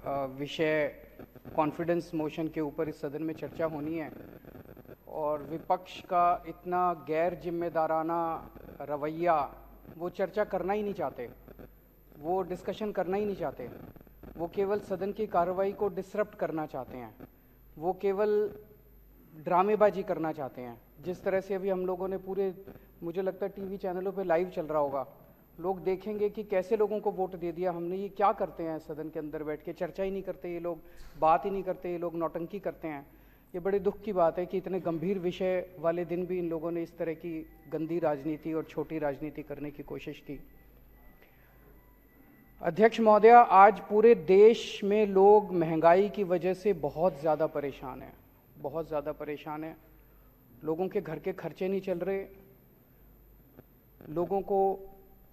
विषय confidence motion के ऊपर इस सदन में चर्चा होनी है और विपक्ष का इतना गैर जिम्मेदाराना रवैया, वो चर्चा करना ही नहीं चाहते, वो डिस्कशन करना ही नहीं चाहते, वो केवल सदन की कार्रवाई को डिसरप्ट करना चाहते हैं, वो केवल ड्रामेबाजी करना चाहते हैं। जिस तरह से अभी हम लोगों ने पूरे, मुझे लगता है टीवी चैनलों पे लाइव चल रहा होगा, लोग देखेंगे कि कैसे लोगों को वोट दे दिया हमने। ये क्या करते हैं सदन के अंदर बैठ के, चर्चा ही नहीं करते ये लोग, बात ही नहीं करते ये लोग, नौटंकी करते हैं। ये बड़े दुख की बात है कि इतने गंभीर विषय वाले दिन भी इन लोगों ने इस तरह की गंदी राजनीति और छोटी राजनीति करने की कोशिश की। अध्यक्ष महोदय, आज पूरे देश में लोग महंगाई की वजह से बहुत ज़्यादा परेशान हैं, बहुत ज़्यादा परेशान हैं। लोगों के घर के खर्चे नहीं चल रहे, लोगों को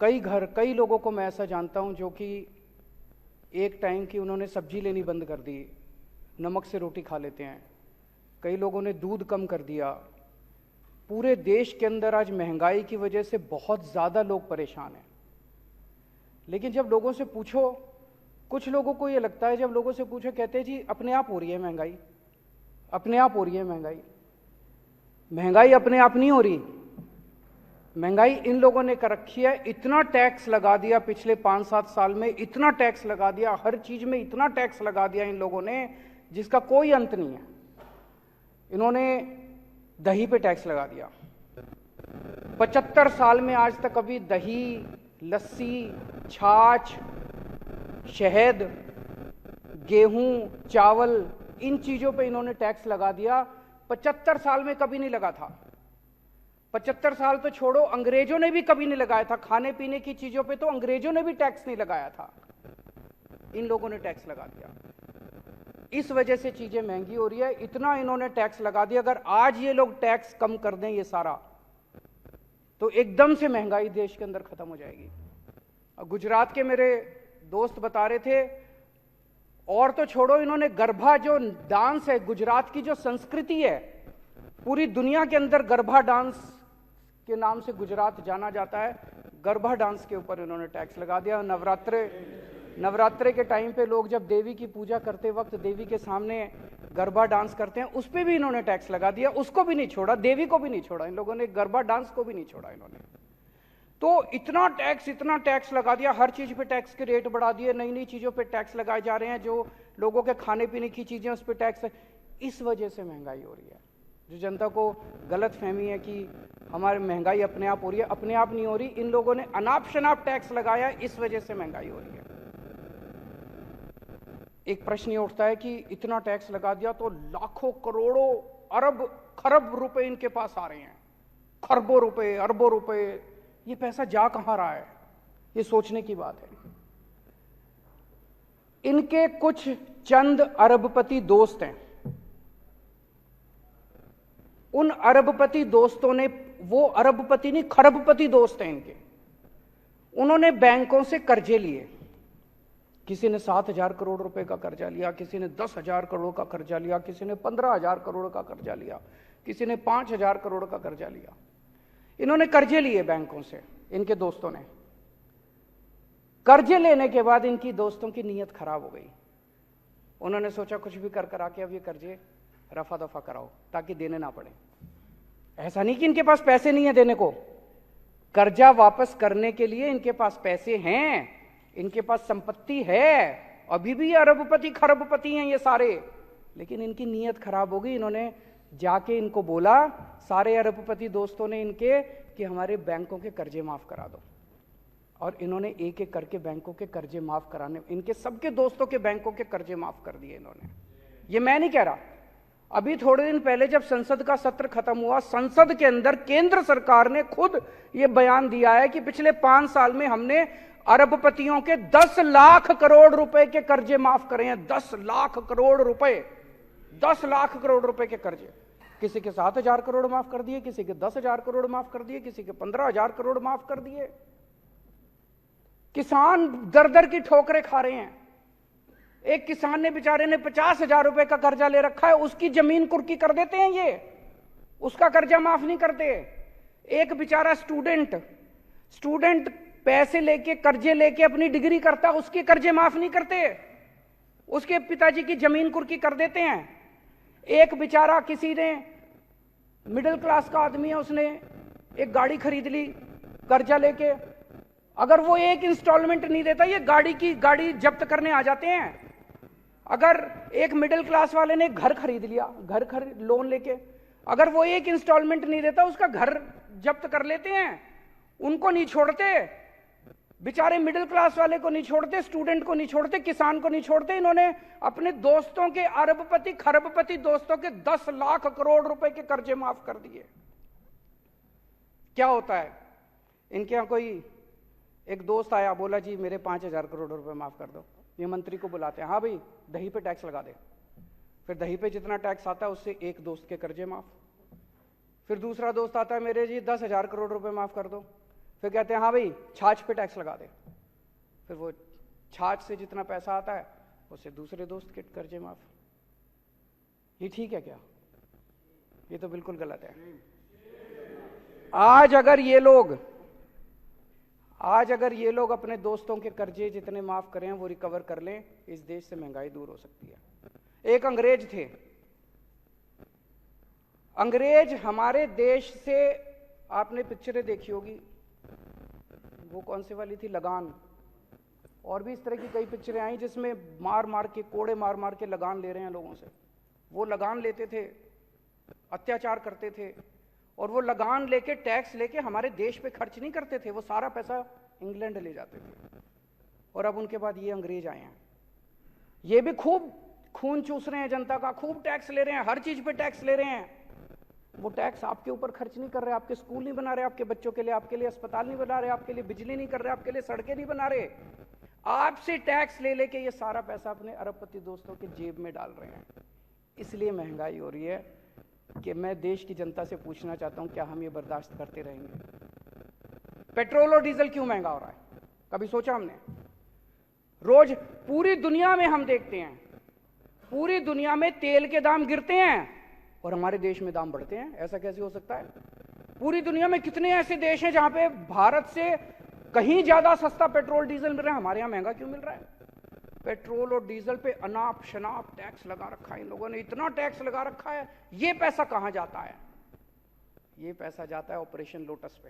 कई लोगों को मैं ऐसा जानता हूं जो कि एक टाइम की उन्होंने सब्जी लेनी बंद कर दी, नमक से रोटी खा लेते हैं। कई लोगों ने दूध कम कर दिया। पूरे देश के अंदर आज महंगाई की वजह से बहुत ज़्यादा लोग परेशान हैं। लेकिन जब लोगों से पूछो, कुछ लोगों को ये लगता है, जब लोगों से पूछो कहते हैं जी अपने आप हो रही है महंगाई, अपने आप हो रही है महंगाई। महंगाई अपने आप नहीं हो रही, महंगाई इन लोगों ने कर रखी है। इतना टैक्स लगा दिया पिछले 5-7 साल में, इतना टैक्स लगा दिया, हर चीज में इतना टैक्स लगा दिया इन लोगों ने जिसका कोई अंत नहीं है। इन्होंने दही पे टैक्स लगा दिया। 75 साल में आज तक कभी दही, लस्सी, छाछ, शहद, गेहूं, चावल, इन चीजों पे इन्होंने टैक्स लगा दिया। 75 साल में कभी नहीं लगा था। 75 साल तो छोड़ो, अंग्रेजों ने भी कभी नहीं लगाया था। खाने पीने की चीजों पे तो अंग्रेजों ने भी टैक्स नहीं लगाया था, इन लोगों ने टैक्स लगा दिया। इस वजह से चीजें महंगी हो रही है, इतना इन्होंने टैक्स लगा दिया। अगर आज ये लोग टैक्स कम कर दें ये सारा, तो एकदम से महंगाई देश के अंदर खत्म हो जाएगी। गुजरात के मेरे दोस्त बता रहे थे, और तो छोड़ो, इन्होंने गरबा जो डांस है, गुजरात की जो संस्कृति है, पूरी दुनिया के अंदर गरबा डांस के नाम से गुजरात जाना जाता है। गरबा डांस के ऊपर इन्होंने टैक्स लगा दिया। नवरात्रे के टाइम पे लोग जब देवी की पूजा करते वक्त देवी के सामने गरबा डांस करते हैं, उस पर भी इन्होंने टैक्स लगा दिया। उसको भी नहीं छोड़ा, देवी को भी नहीं छोड़ा इन लोगों ने, गरबा डांस को भी नहीं छोड़ा इन्होंने। तो इतना टैक्स लगा दिया, हर चीज पे टैक्स के रेट बढ़ा दिए, नई नई चीजों पे टैक्स लगाए जा रहे हैं, जो लोगों के खाने पीने की चीजें उस पर टैक्स। इस वजह से महंगाई हो रही है। जो जनता को गलत फहमी है कि हमारी महंगाई अपने आप हो रही है, अपने आप नहीं हो रही। इन लोगों ने अनाप शनाप टैक्स लगाया, इस वजह से महंगाई हो रही है। एक प्रश्न ये उठता है कि इतना टैक्स लगा दिया तो लाखों करोड़ों अरब खरब रुपए इनके पास आ रहे हैं, खरबों रुपए, अरबों रुपए, ये पैसा जा कहां रहा है, ये सोचने की बात है। इनके कुछ चंद अरबपति दोस्त हैं, उन अरबपति दोस्तों ने, वो अरबपति नहीं खरबपति दोस्त हैं इनके, उन्होंने बैंकों से कर्जे लिए। किसी ने 7,000 करोड़ रुपए का कर्जा लिया, किसी ने 10,000 करोड़ का कर्जा लिया, किसी ने 15,000 करोड़ का कर्जा लिया, किसी ने 5,000 करोड़ का कर्जा लिया। इन्होंने कर्जे लिए बैंकों से, इनके दोस्तों ने। कर्जे लेने के बाद इनकी दोस्तों की नीयत खराब हो गई। उन्होंने सोचा कुछ भी कर करा के अब ये कर्जे रफा दफा कराओ ताकि देने ना पड़े। ऐसा नहीं कि इनके पास पैसे नहीं है देने को, कर्जा वापस करने के लिए इनके पास पैसे हैं, इनके पास संपत्ति है, अभी भी अरबपति खरबपति हैं ये सारे। लेकिन इनकी नीयत खराब हो गई। इन्होंने जाके इनको बोला, सारे अरबपति दोस्तों ने इनके, कि हमारे बैंकों के कर्जे माफ करा दो। और इन्होंने एक एक करके बैंकों के कर्जे माफ कराने, इनके सबके दोस्तों के बैंकों के कर्जे माफ कर दिए इन्होंने। ये मैं नहीं कह रहा, अभी थोड़े दिन पहले जब संसद का सत्र खत्म हुआ, संसद के अंदर केंद्र सरकार ने खुद ये बयान दिया है कि पिछले 5 साल में हमने अरबपतियों के 10 लाख करोड़ रुपए के कर्जे माफ करे हैं। 10 लाख करोड़ रुपए, 10 लाख करोड़ रुपए के कर्जे। किसी के 7,000 करोड़ माफ कर दिए, किसी के 10,000 करोड़ माफ कर दिए, किसी के 15,000 करोड़ माफ कर दिए। किसान दर दर की ठोकरें खा रहे हैं। एक किसान ने बेचारे ने 50,000 रुपए का कर्जा ले रखा है, उसकी जमीन कुर्की कर देते हैं ये, उसका कर्जा माफ नहीं करते। एक बेचारा स्टूडेंट पैसे लेके, कर्जे लेके अपनी डिग्री करता, उसके कर्जे माफ नहीं करते। उसके पिताजी की जमीन कुर्की कर देते हैं। एक बेचारा किसी ने मिडिल क्लास का आदमी है, उसने एक गाड़ी खरीद ली कर्जा लेके, अगर वो एक इंस्टॉलमेंट नहीं देता ये गाड़ी जब्त करने आ जाते हैं। अगर एक मिडिल क्लास वाले ने घर खरीद लिया, लोन लेके, अगर वो एक इंस्टॉलमेंट नहीं देता उसका घर जब्त कर लेते हैं। उनको नहीं छोड़ते, बेचारे मिडिल क्लास वाले को नहीं छोड़ते, स्टूडेंट को नहीं छोड़ते, किसान को नहीं छोड़ते। इन्होंने अपने दोस्तों के अरबपति खरबपति दोस्तों के 10 लाख करोड़ रुपए के कर्जे माफ कर दिए। क्या होता है इनके यहां, कोई एक दोस्त आया, बोला जी मेरे 5,000 करोड़ रुपए माफ कर दो। ये मंत्री को बुलाते हैं, हाँ भाई दही पे टैक्स लगा दे। फिर दही पे जितना टैक्स आता है उससे एक दोस्त के कर्जे माफ। फिर दूसरा दोस्त आता है, मेरे जी 10,000 करोड़ रुपए माफ कर दो। फिर कहते हैं हाँ भाई छाछ पे टैक्स लगा दे। फिर वो छाछ से जितना पैसा आता है उससे दूसरे दोस्त के कर्जे माफ। ये ठीक है क्या? ये तो बिल्कुल गलत है। आज अगर ये लोग अपने दोस्तों के कर्जे जितने माफ करें वो रिकवर कर लें, इस देश से महंगाई दूर हो सकती है। एक अंग्रेज थे, अंग्रेज हमारे देश से, आपने पिक्चरें देखी होगी, वो कौन सी वाली थी, लगान, और भी इस तरह की कई पिक्चरें आई जिसमें मार मार के, कोड़े मार मार के लगान ले रहे हैं लोगों से। वो लगान लेते थे, अत्याचार करते थे, और वो लगान लेके टैक्स लेके हमारे देश पे खर्च नहीं करते थे, वो सारा पैसा इंग्लैंड ले जाते थे। और अब उनके बाद ये अंग्रेज आए हैं, ये भी खूब खून चूस रहे हैं जनता का, खूब टैक्स ले रहे हैं, हर चीज पे टैक्स ले रहे हैं। वो टैक्स आपके ऊपर खर्च नहीं कर रहे, आपके स्कूल नहीं बना रहे, आपके बच्चों के लिए, आपके लिए अस्पताल नहीं बना रहे, आपके लिए बिजली नहीं कर रहे, आपके लिए सड़कें नहीं बना रहे। आपसे टैक्स ले लेके ये सारा पैसा अपने अरबपति दोस्तों के जेब में डाल रहे हैं। इसलिए महंगाई हो रही है कि मैं देश की जनता से पूछना चाहता हूं, क्या हम ये बर्दाश्त करते रहेंगे? पेट्रोल और डीजल क्यों महंगा हो रहा है? कभी सोचा हमने? रोज पूरी दुनिया में हम देखते हैं, पूरी दुनिया में तेल के दाम गिरते हैं और हमारे देश में दाम बढ़ते हैं। ऐसा कैसे हो सकता है? पूरी दुनिया में कितने ऐसे देश हैं जहां पे भारत से कहीं ज्यादा सस्ता पेट्रोल डीजल मिल रहा है, हमारे यहां महंगा क्यों मिल रहा है? पेट्रोल और डीजल पे अनाप शनाप टैक्स लगा रखा है इन लोगों ने, इतना टैक्स लगा रखा है। ये पैसा कहां जाता है? ये पैसा जाता है ऑपरेशन लोटस पे।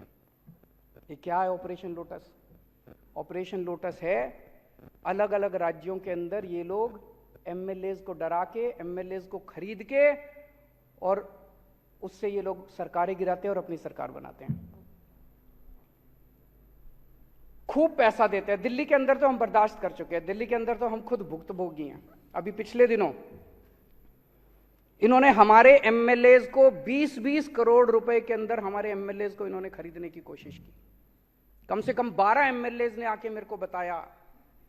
ये क्या है ऑपरेशन लोटस? ऑपरेशन लोटस है, अलग अलग राज्यों के अंदर ये लोग एमएलएज को डरा के, एमएलएज को खरीद के, और उससे ये लोग सरकारें गिराते हैं और अपनी सरकार बनाते हैं। खूब पैसा देते हैं। दिल्ली के अंदर तो हम बर्दाश्त कर चुके हैं, दिल्ली के अंदर तो हम खुद भुक्तभोगी हैं। अभी पिछले दिनों इन्होंने हमारे एमएलएज को 20-20 करोड़ रुपए के अंदर हमारे एमएलएज को इन्होंने खरीदने की कोशिश की। कम से कम 12 एमएलएज ने आके मेरे को बताया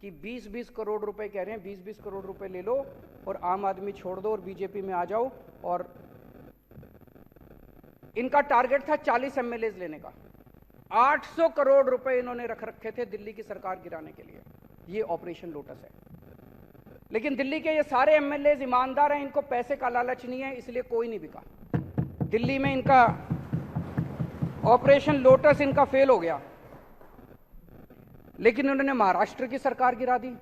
कि 20-20 करोड़ रुपए कह रहे हैं, 20-20 करोड़ रुपए ले लो और आम आदमी छोड़ दो और बीजेपी में आ जाओ। और इनका टारगेट था 40 एमएलएज लेने का। 800 करोड़ रुपए इन्होंने रख रखे थे दिल्ली की सरकार गिराने के लिए। ये ऑपरेशन लोटस है। लेकिन दिल्ली के ये सारे एमएलएज ईमानदार हैं, इनको पैसे का लालच नहीं है, इसलिए कोई नहीं बिका। दिल्ली में इनका ऑपरेशन लोटस इनका फेल हो गया। लेकिन इन्होंने महाराष्ट्र की सरकार गिरा दी,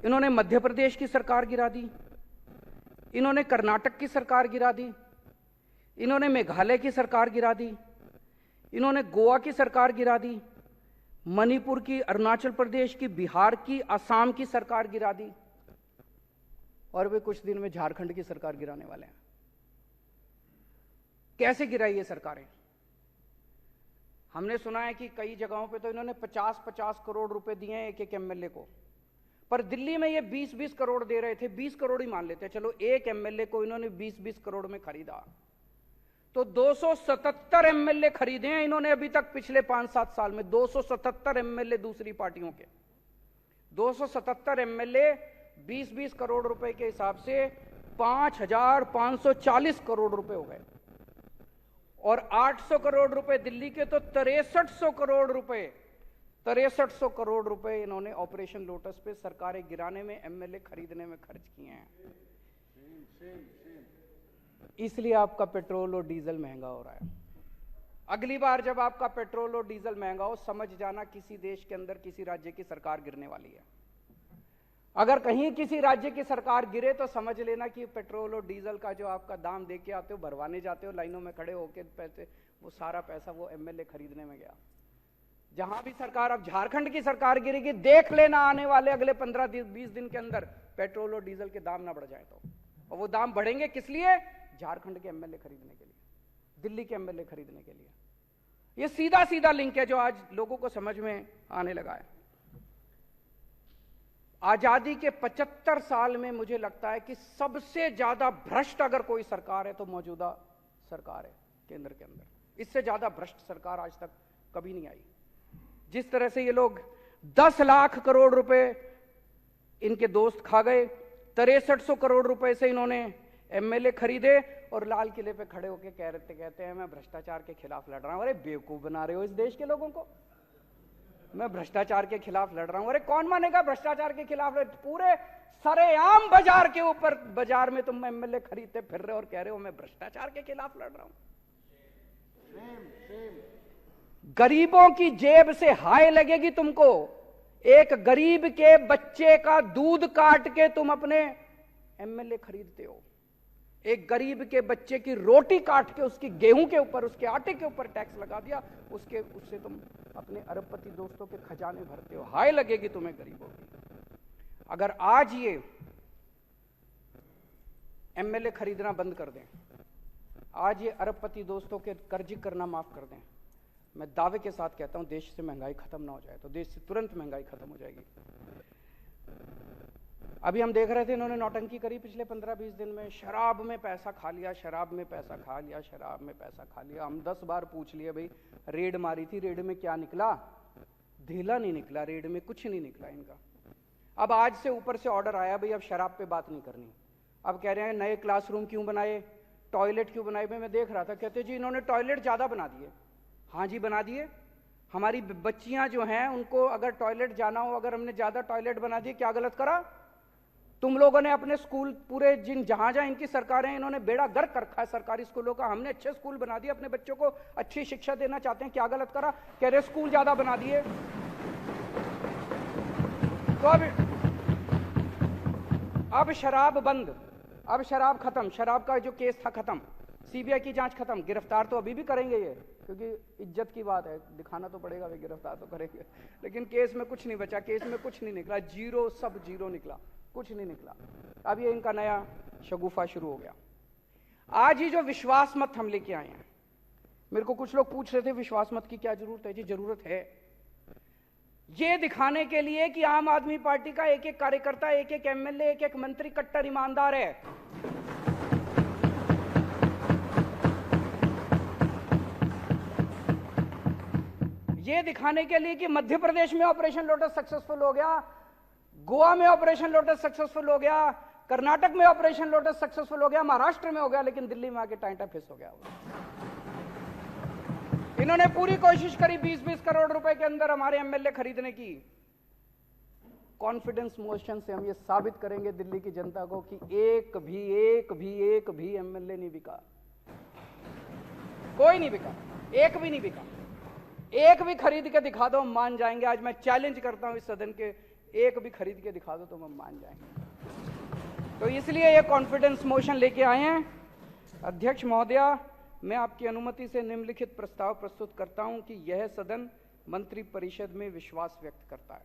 इन्होंने मध्य प्रदेश की सरकार गिरा दी, इन्होंने कर्नाटक की सरकार गिरा दी, इन्होंने मेघालय की सरकार गिरा दी, इन्होंने गोवा की सरकार गिरा दी, मणिपुर की, अरुणाचल प्रदेश की, बिहार की, असम की सरकार गिरा दी, और वे कुछ दिन में झारखंड की सरकार गिराने वाले हैं। कैसे गिराई ये सरकारें? हमने सुना है कि कई जगहों पे तो इन्होंने 50-50 करोड़ रुपए दिए हैं एक एक एमएलए को, पर दिल्ली में ये 20-20 करोड़ दे रहे थे। 20 करोड़ ही मान लेते, चलो एक एमएलए को इन्होंने 20-20 करोड़ में खरीदा, तो 277 एमएलए खरीदे हैं इन्होंने अभी तक पिछले 5-7 साल में। 277 एमएलए दूसरी पार्टियों के, 277 एमएलए 20-20 करोड़ रुपए के हिसाब से 5,540 करोड़ रुपए हो गए। और 800 करोड़ रुपए दिल्ली के, तो 6300 करोड़ रुपए, 6300 करोड़ रुपए इन्होंने ऑपरेशन लोटस पे सरकारें गिराने में, एमएलए खरीदने में खर्च किए हैं। इसलिए आपका पेट्रोल और डीजल महंगा हो रहा है। अगली बार जब आपका पेट्रोल और डीजल महंगा हो, समझ जाना किसी देश के अंदर किसी राज्य की सरकार गिरने वाली है। अगर कहीं किसी राज्य की सरकार गिरे तो समझ लेना कि पेट्रोल और डीजल का जो आपका दाम दे के आते हो, भरवाने जाते हो लाइनों में खड़े होकर पैसे, वो सारा पैसा वो एमएलए खरीदने में गया। जहां भी सरकार, अब झारखंड की सरकार गिरेगी, देख लेना आने वाले अगले 15-20 दिन के अंदर पेट्रोल और डीजल के दाम ना बढ़ जाए तो। और वो दाम बढ़ेंगे किस लिए? झारखंड के एमएलए खरीदने के लिए, दिल्ली के एमएलए खरीदने के लिए। ये सीधा सीधा लिंक है जो आज लोगों को समझ में आने लगा है। आजादी के 75 साल में मुझे लगता है कि सबसे ज्यादा भ्रष्ट अगर कोई सरकार है तो मौजूदा सरकार है केंद्र के अंदर। इससे ज्यादा भ्रष्ट सरकार आज तक कभी नहीं आई। जिस तरह से ये लोग 10 लाख करोड़ रुपए इनके दोस्त खा गए, 6300 करोड़ रुपए से इन्होंने एमएलए खरीदे और लाल किले पे खड़े होकर कहते हैं मैं भ्रष्टाचार के खिलाफ लड़ रहा हूं। अरे बेवकूफ बना रहे हो इस देश के लोगों को। मैं भ्रष्टाचार के खिलाफ लड़ रहा हूं। अरे कौन मानेगा भ्रष्टाचार के खिलाफ? पूरे सरेआम बाजार के ऊपर, बाजार में तुम एमएलए खरीदते फिर रहे हो और कह रहे हो मैं भ्रष्टाचार के खिलाफ लड़ रहा हूं। गरीबों की जेब से हाय लगेगी तुमको। एक गरीब के बच्चे का दूध काट के तुम अपने एमएलए खरीदते हो। एक गरीब के बच्चे की रोटी काट के उसकी गेहूं के ऊपर, उसके आटे के ऊपर टैक्स लगा दिया, उससे तुम अपने अरबपति दोस्तों के खजाने भरते हो। हाय लगेगी तुम्हें गरीबों की। अगर आज ये एमएलए खरीदना बंद कर दें, आज ये अरबपति दोस्तों के कर्ज करना माफ कर दें, मैं दावे के साथ कहता हूं देश से महंगाई खत्म ना हो जाए तो देश से तुरंत महंगाई खत्म हो जाएगी। अभी हम देख रहे थे इन्होंने नौटंकी करी पिछले 15-20 दिन में। शराब में पैसा खा लिया, शराब में पैसा खा लिया, शराब में पैसा खा लिया। हम 10 बार पूछ लिए भाई रेड मारी थी, रेड में क्या निकला? ढीला नहीं निकला, रेड में कुछ नहीं निकला इनका। अब आज से ऊपर से ऑर्डर आया भाई अब शराब पे बात नहीं करनी। अब कह रहे हैं नए क्लासरूम क्यों बनाए, टॉयलेट क्यों बनाए। मैं देख रहा था, कहते जी इन्होंने टॉयलेट ज्यादा बना दिए। हाँ जी बना दिए। हमारी बच्चियां जो हैं उनको अगर टॉयलेट जाना हो, अगर हमने ज्यादा टॉयलेट बना दिए, क्या गलत करा? तुम लोगों ने अपने स्कूल पूरे जहां जहां इनकी सरकारें, इन्होंने बेड़ा गर्क कर रखा है सरकारी स्कूलों का। हमने अच्छे स्कूल बना दिए, अपने बच्चों को अच्छी शिक्षा देना चाहते हैं, क्या गलत करा? कह रहे स्कूल ज्यादा बना दिए। तो अब शराब बंद, अब शराब खत्म, शराब का जो केस था खत्म, सीबीआई की जांच खत्म। गिरफ्तार तो अभी भी करेंगे ये, क्योंकि इज्जत की बात है, दिखाना तो पड़ेगा भाई, गिरफ्तार तो करेंगे। लेकिन केस में कुछ नहीं बचा, केस में कुछ नहीं निकला, जीरो, सब जीरो निकला, कुछ नहीं निकला। अब ये इनका नया शगुफा शुरू हो गया। आज ही जो विश्वास मत हम लेके आए हैं, मेरे को कुछ लोग पूछ रहे थे विश्वास मत की क्या जरूरत है? जी जरूरत है, ये दिखाने के लिए कि आम आदमी पार्टी का एक एक कार्यकर्ता, एक एक एमएलए, एक एक मंत्री कट्टर ईमानदार है। ये दिखाने के लिए कि मध्य प्रदेश में ऑपरेशन लोटस सक्सेसफुल हो गया, गोवा में ऑपरेशन लोटस सक्सेसफुल हो गया, कर्नाटक में ऑपरेशन लोटस सक्सेसफुल हो गया, महाराष्ट्र में हो गया, लेकिन दिल्ली में आके टाइटा फिस हो गया। इन्होंने पूरी कोशिश करी 20-20 करोड़ रुपए के अंदर हमारे एमएलए खरीदने की। कॉन्फिडेंस मोशन से हम ये साबित करेंगे दिल्ली की जनता को कि एक भी एमएलए नहीं बिका, कोई नहीं बिका, एक भी नहीं बिका। एक भी खरीद के दिखा दो हम मान जाएंगे। आज मैं चैलेंज करता हूं इस सदन के, एक भी खरीद के दिखा दो तो हम मान जाएंगे। तो इसलिए ये कॉन्फिडेंस मोशन लेके आए हैं। अध्यक्ष महोदया, मैं आपकी अनुमति से निम्नलिखित प्रस्ताव प्रस्तुत करता हूं कि यह सदन मंत्रिपरिषद में विश्वास व्यक्त करता है।